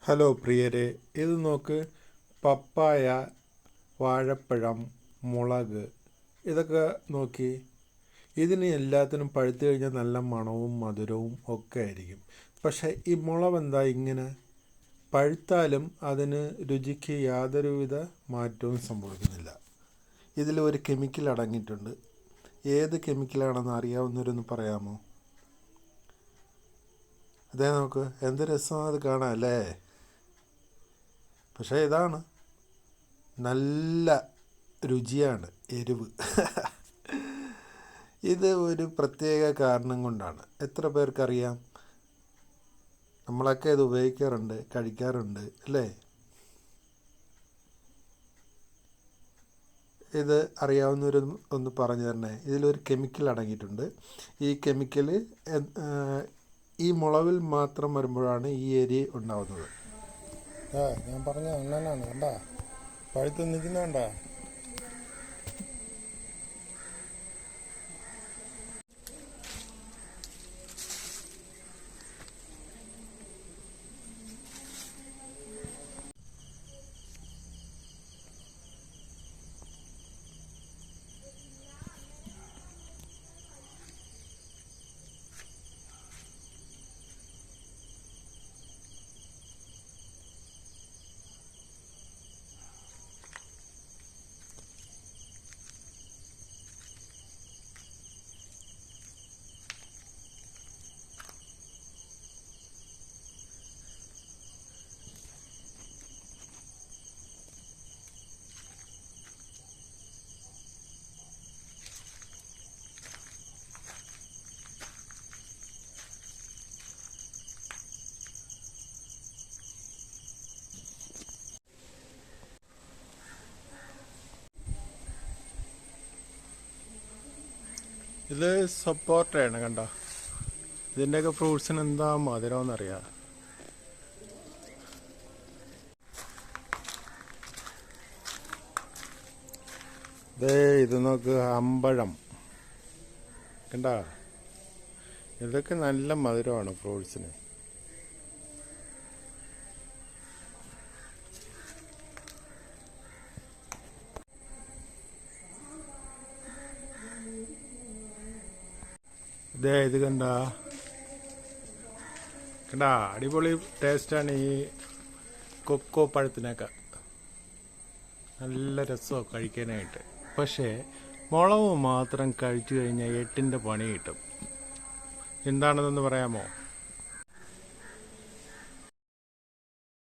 Hello പ്രിയരെ, ഇത് നോക്ക്. പപ്പായ, വാഴപ്പഴം, മുളക്, ഇതൊക്കെ നോക്കി. ഇതിന് എല്ലാത്തിനും പഴുത്ത് കഴിഞ്ഞാൽ നല്ല മണവും മധുരവും ഒക്കെ ആയിരിക്കും. പക്ഷേ ഈ മുളക് എന്താ ഇങ്ങനെ? പഴുത്താലും അതിന് രുചിക്ക് യാതൊരുവിധ മാറ്റവും സംഭവിക്കുന്നില്ല. ഇതിൽ ഒരു കെമിക്കൽ അടങ്ങിയിട്ടുണ്ട്. ഏത് കെമിക്കലാണെന്ന് അറിയാവുന്നവരൊന്ന് പറയാമോ? അതേ, നോക്ക്, എന്ത് രസമാണ് അത് കാണാൻ അല്ലേ? പക്ഷേ ഇതാണ്, നല്ല രുചിയാണ്, എരിവ്. ഇത് ഒരു പ്രത്യേക കാരണം കൊണ്ടാണ്. എത്ര പേർക്കറിയാം? നമ്മളൊക്കെ ഇത് ഉപയോഗിക്കാറുണ്ട്, കഴിക്കാറുണ്ട് അല്ലേ? ഇത് അറിയാവുന്നവർ ഒന്ന് പറഞ്ഞു തരണേ. ഇതിലൊരു കെമിക്കൽ അടങ്ങിയിട്ടുണ്ട്. ഈ കെമിക്കൽ ഈ മുളവിൽ മാത്രം വരുമ്പോഴാണ് ഈ എരി ഉണ്ടാവുന്നത്. ഞാൻ പറഞ്ഞ അണ്ണനാണ്, കണ്ടാ പഴുത്ത് നിൽക്കുന്നുണ്ടാ? ഇത് സപ്പോർട്ടയാണ്, കണ്ടോ? ഇതിൻ്റെയൊക്കെ ഫ്രൂട്ട്സിന് എന്താ മധുരമെന്നറിയാം. ഇത് നോക്ക്, അമ്പഴം കണ്ടോ? ഇതൊക്കെ നല്ല മധുരമാണ് ഫ്രൂട്ട്സിന്. ഇത് കണ്ടാ, അടിപൊളി ടേസ്റ്റാണ് ഈ കൊക്കോ പഴത്തിനൊക്കെ. നല്ല രസമാണ് കഴിക്കാനായിട്ട്. പക്ഷേ മുളക് മാത്രം കഴിച്ചു കഴിഞ്ഞാൽ 8ന്റെ പണി കിട്ടും. എന്താണെന്നൊന്ന് പറയാമോ?